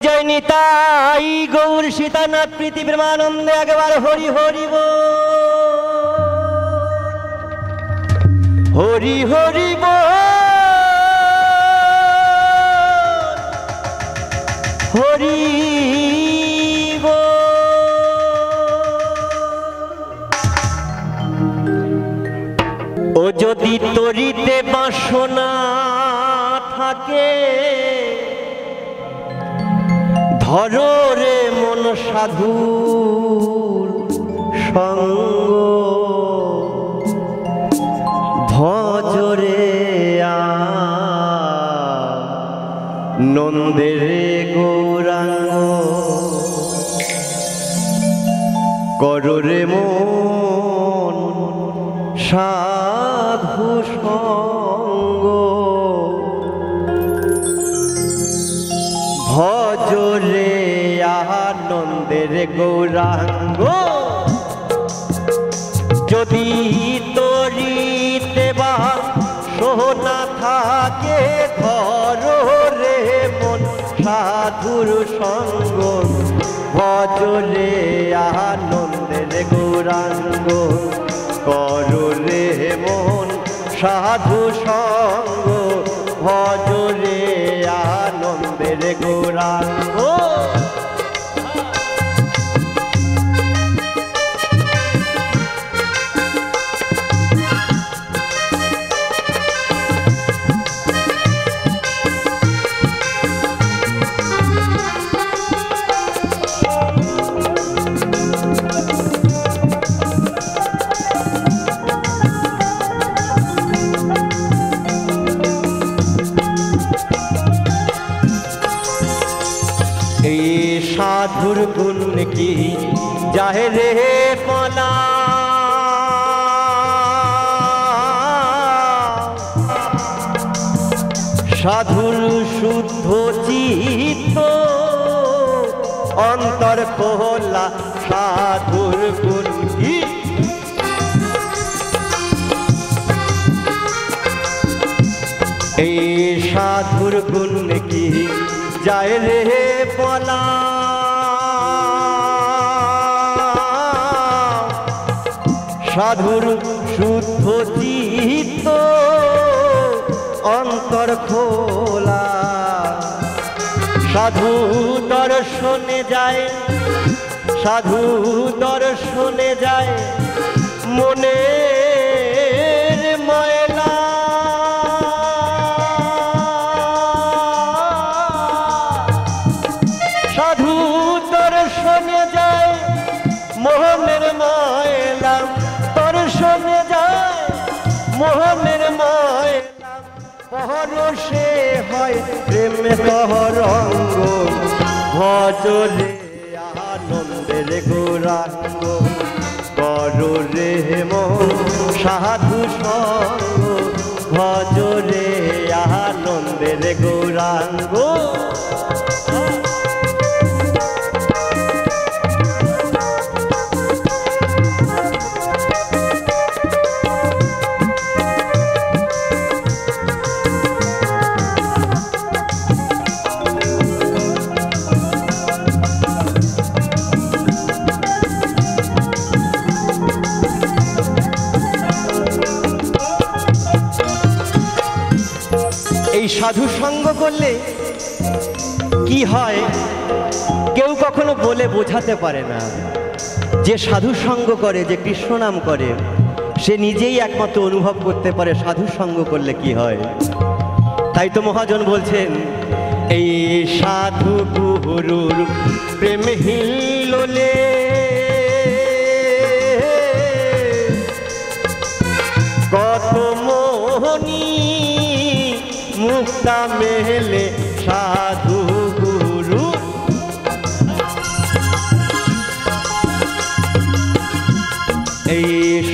जय निताई गौर सीतानाथ प्रीति प्रेमानंदे एकबार हरि हरि बोल हरि हरि बोल हरि बोल। ओ यदि तोरिते बासना थाके धरो रे मन साधुर संग भजरे नंदेर गौरांग करो रे मन साधु संग भजरे आनंदेर गौरांग यदि तोरिते बासना थाके धरो रे मन साधुर संग भजरे आनंदेर गौरांग करो रे मन साधु संग भजरे आनंदेर गौरांग। साधुर गुण की जाहे रे पला साधुर शुद्ध चित्त अंतर खोला साधुर गुण की साधुर गुण की जाए रे पला साधुर शुद्ध चित्त अंतर खोला साधु दर्शने जाए साधु दर्शने जाए मने मयला साधु दर्शने जाए मोहनेर मयला दर्शने जाए मोहनेर मयला परशे हय प्रेम तरंग भजरे आनंदेर गौरांग करो रे मन साधु संग भजरे आनंदेर गौरांग। साधु संग करले की হয় কেউ কখনো বলে বোঝাতে পারে না। যে সাধু সঙ্গ করে যে কৃষ্ণ নাম করে সে নিজেই একমাত্র অনুভব করতে পারে সাধু সঙ্গ করলে কি হয়। তাই তো মহাজন বলছেন এই সাধু গুরুর প্রেম হিললে কত মোহনী मुक्ता मेले साधु गुरु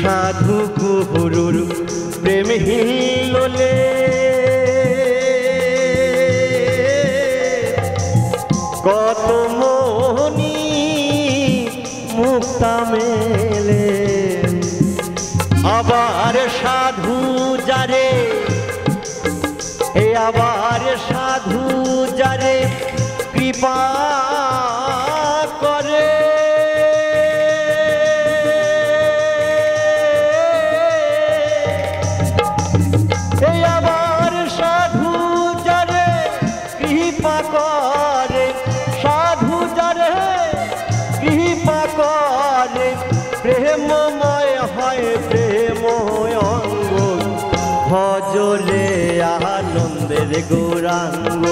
साधु गुरुर प्रेम हिलले कत मोहनी मुक्ता मेले आबार साधु जारे आबार साधु जारे কৃপা করে এই আবার সাধু যারে কৃপা করে, সাধু যারে কৃপা করে প্রেমময় হয় প্রেমময় অঙ্গ, ভজরে আনন্দের গৌরাঙ্গ,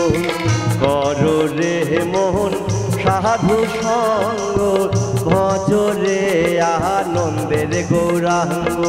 করো রে মন সাধু সঙ্গ, ভজরে আনন্দের গৌরাঙ্গ।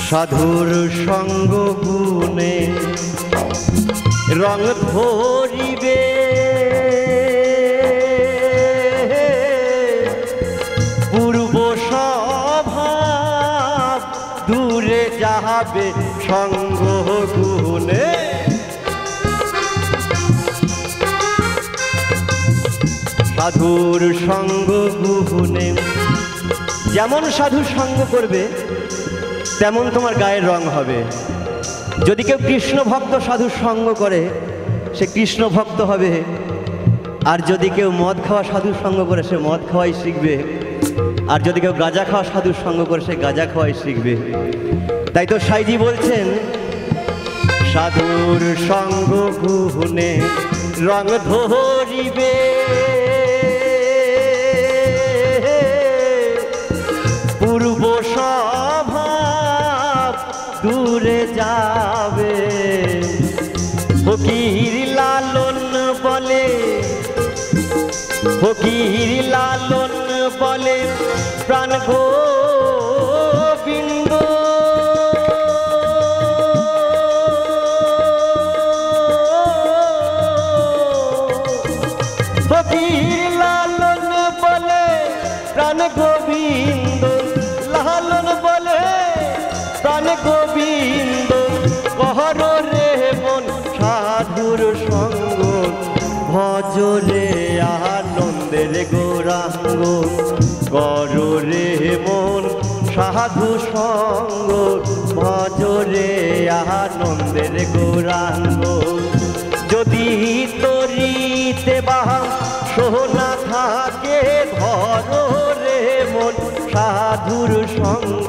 সাধুর সঙ্গ গুণে রং ধরিবে, পূর্ব স্বভাব দূরে যাবে সঙ্গ গুণে। সাধুর সঙ্গ গুণে যেমন সাধু সঙ্গ করবে তেমন তোমার গায়ের রং হবে। যদি কেউ কৃষ্ণ ভক্ত সাধুর সঙ্গ করে সে কৃষ্ণ ভক্ত হবে, আর যদি কেউ মদ খাওয়া সাধুর সঙ্গ করে সে মদ খাওয়াই শিখবে, আর যদি কেউ গাঁজা খাওয়া সাধুর সঙ্গ করে সে গাঁজা খাওয়াই শিখবে। তাই তো সাইজি বলছেন সাধুর সঙ্গ গুণে রং ধরিবে, পূর্ব স্বভাব দূরে যাবে। ফকির লালন বলে, ফকির লালন বলে প্রাণ গোবিন্দ, ফকির লালন বলে প্রাণ গোবিন্দ, লালন বলে প্রাণ গোবিন্দ, কর রে মন সাধুর সঙ্গ, ভজরে আনন্দের গৌরাঙ্গ, কর রে মন সাধু সঙ্গ, ভজরে আনন্দের গৌরাঙ্গ। যদি তরিতে বাহা সোনা থাকে ধর রে মন সাধুর সঙ্গ,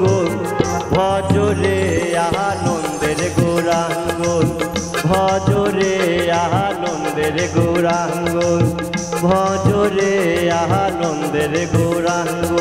ভজরে আনন্দের গৌরাঙ্গ, ভজরে আনন্দের গৌরাঙ্গ, ভজরে আনন্দের গৌরাঙ্গ।